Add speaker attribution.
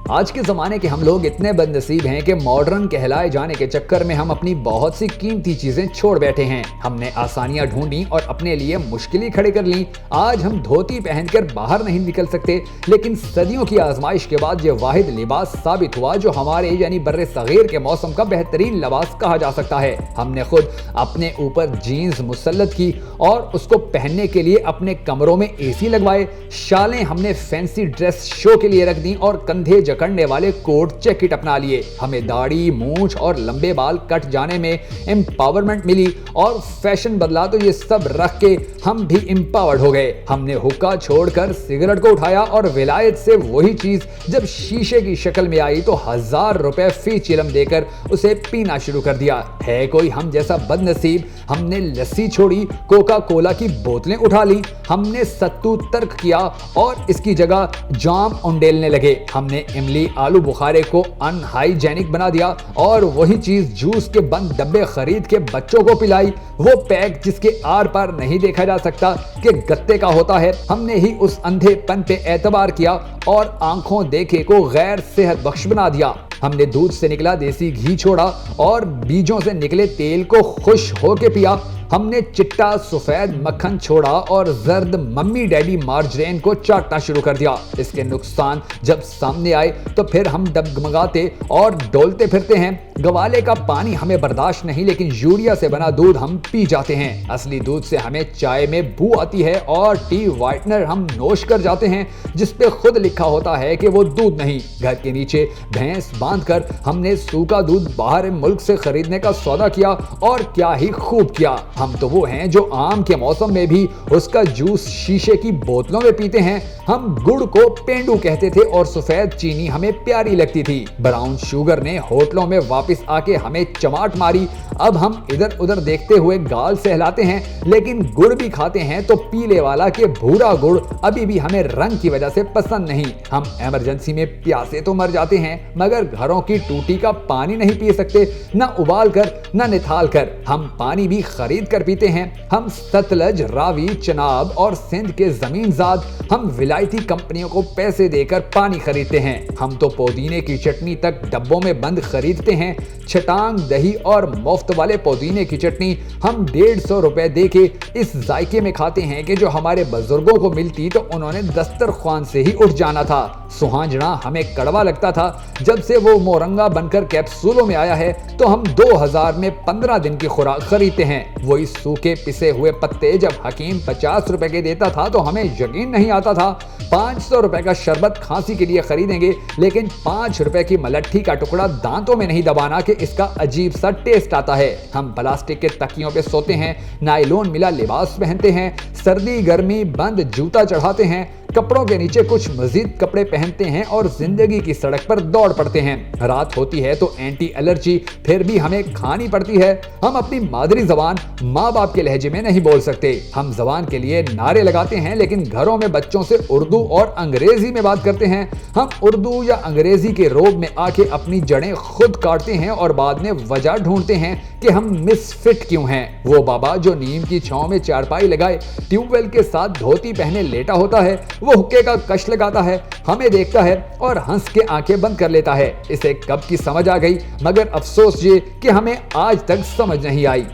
Speaker 1: आज के ज़माने के हम लोग इतने बदनसीब हैं कि मॉडर्न कहलाए जाने के चक्कर में हम अपनी बहुत सी कीमती चीज़ें छोड़ बैठे हैं। हमने आसानियां ढूंढी और अपने लिए मुश्किलें खड़ी कर लीं। आज हम धोती पहनकर बाहर नहीं निकल सकते, लेकिन सदियों की आजमाइश के बाद ये वाहिद लिबास साबित हुआ जो हमारे यानी बर्रे सगीर के मौसम का बेहतरीन लिबास कहा जा सकता है। हमने खुद अपने ऊपर जीन्स मुसल्लत की और उसको पहनने के लिए अपने कमरों में एसी लगवाए। शालें हमने फैंसी ड्रेस शो के लिए रख दी और कंधे जकड़ने वाले कोट जैकेट अपना लिए। हमें दाढ़ी, मूंछ और लंबे बाल कट जाने में एम्पावरमेंट मिली और फैशन बदला तो ये सब रख के हम भी एम्पावर्ड हो गए। हमने हुक्का छोड़कर सिगरेट को उठाया और विलायत से वही चीज जब शीशे की शक्ल में आई तो 1000 रुपए फी चिलम देकर उसे पीना शुरू कर दिया। है कोई हम जैसा बदनसीब? हमने लस्सी छोड़ी, कोका कोला की बोतलें उठा ली। हमने सत्तू तर्क किया और इसकी जगह जाम उंडेलने लगे। हमने इमली आलू बुखारे को अनहाइजेनिक बना दिया और वही चीज जूस के बंद डब्बे खरीद के बच्चों को पिलाई। वो पैक जिसके आर पार नहीं देखा जा सकता कि गत्ते का होता है। हमने ही उस अंधेपन पे एतबार किया और आंखों देखे को गैर सेहत बख्श बना दिया। हमने दूध से निकला देसी घी छोड़ा और बीजों से निकले तेल को खुश होके पिया। हमने चिट्टा सफेद मक्खन छोड़ा और जर्द मम्मी डैडी मार्जरीन को चाटना शुरू कर दिया। इसके नुकसान जब सामने आए तो फिर हम डगमगाते और डोलते फिरते हैं। गवाले का पानी हमें बर्दाश्त नहीं, लेकिन यूरिया से बना दूध हम पी जाते हैं। असली दूध से हमें चाय में बू आती है और टी व्हाइटनर हम नोश कर जाते हैं जिस पे खुद लिखा होता है कि वो दूध नहीं। घर के नीचे भैंस बांधकर हमने सूखा दूध बाहर मुल्क से खरीदने का सौदा किया और क्या ही खूब किया। हम तो वो हैं जो आम के मौसम में भी उसका जूस शीशे की बोतलों में पीते हैं। हम गुड़ को पेंडू कहते थे और सफेद चीनी हमें प्यारी लगती थी। ब्राउन शुगर ने होटलों में वापस आके हमें चमाट मारी। अब हम इधर उधर देखते हुए गाल सहलाते हैं, लेकिन गुड़ भी खाते हैं तो पीले वाला के भूरा गुड़ अभी भी हमें रंग की वजह से पसंद नहीं। हम इमरजेंसी में प्यासे तो मर जाते हैं, मगर घरों की टूटी का पानी नहीं पी सकते, न उबाल कर न निथाल कर। हम पानी भी खरीद कर पीते हैं। हम सतलज, रावी, चनाब और सिंध के जमीनजाद हम विलायती कंपनियों को पैसे देकर पानी खरीदते हैं। हम तो पुदीने की चटनी तक डब्बों में बंद खरीदते हैं। छटांग, दही और मुफ्त वाले पुदीने की चटनी हम 150 रुपए देके इस जायके में खाते हैं कि जो हमारे बुजुर्गों को मिलती तो उन्होंने दस्तरख्वान से ही उठ जाना था। सुहांजना हमें कड़वा लगता था, जब से वो मोरंगा बनकर कैप्सूलों में आया है तो हम 2000 में 15 दिन की खुराक खरीदते हैं। वही सूखे पिसे हुए पत्ते जब हकीम 50 रुपए के देता था तो हमें यकीन नहीं आता था। 500 रुपए का शरबत खांसी के लिए खरीदेंगे, लेकिन 5 रुपए की मलट्ठी का टुकड़ा दांतों में नहीं दबाना कि इसका अजीब सा टेस्ट आता है। हम प्लास्टिक के तकियों पे सोते हैं, नायलॉन मिला लिबास पहनते हैं, सर्दी गर्मी बंद जूता चढ़ाते हैं, कपड़ों के नीचे कुछ मजीद कपड़े पहनते हैं और जिंदगी की सड़क पर दौड़ पड़ते हैं। रात होती है तो एंटी एलर्जी फिर भी हमें खानी पड़ती है। हम अपनी मादरी जबान माँ बाप के लहजे में नहीं बोल सकते। हम जबान के लिए नारे लगाते हैं, लेकिन घरों में बच्चों से उर्दू और अंग्रेजी में बात करते हैं। हम उर्दू या अंग्रेजी के रोब में आके अपनी जड़ें खुद काटते हैं और बाद में वजह ढूंढते हैं कि हम मिसफिट क्यों हैं। वो बाबा जो नीम की छांव में चारपाई लगाए ट्यूबवेल के साथ धोती पहने लेटा होता है, वो हुक्के का कश लगाता है, हमें देखता है और हंस के आंखें बंद कर लेता है। इसे कब की समझ आ गई, मगर अफसोस ये कि हमें आज तक समझ नहीं आई।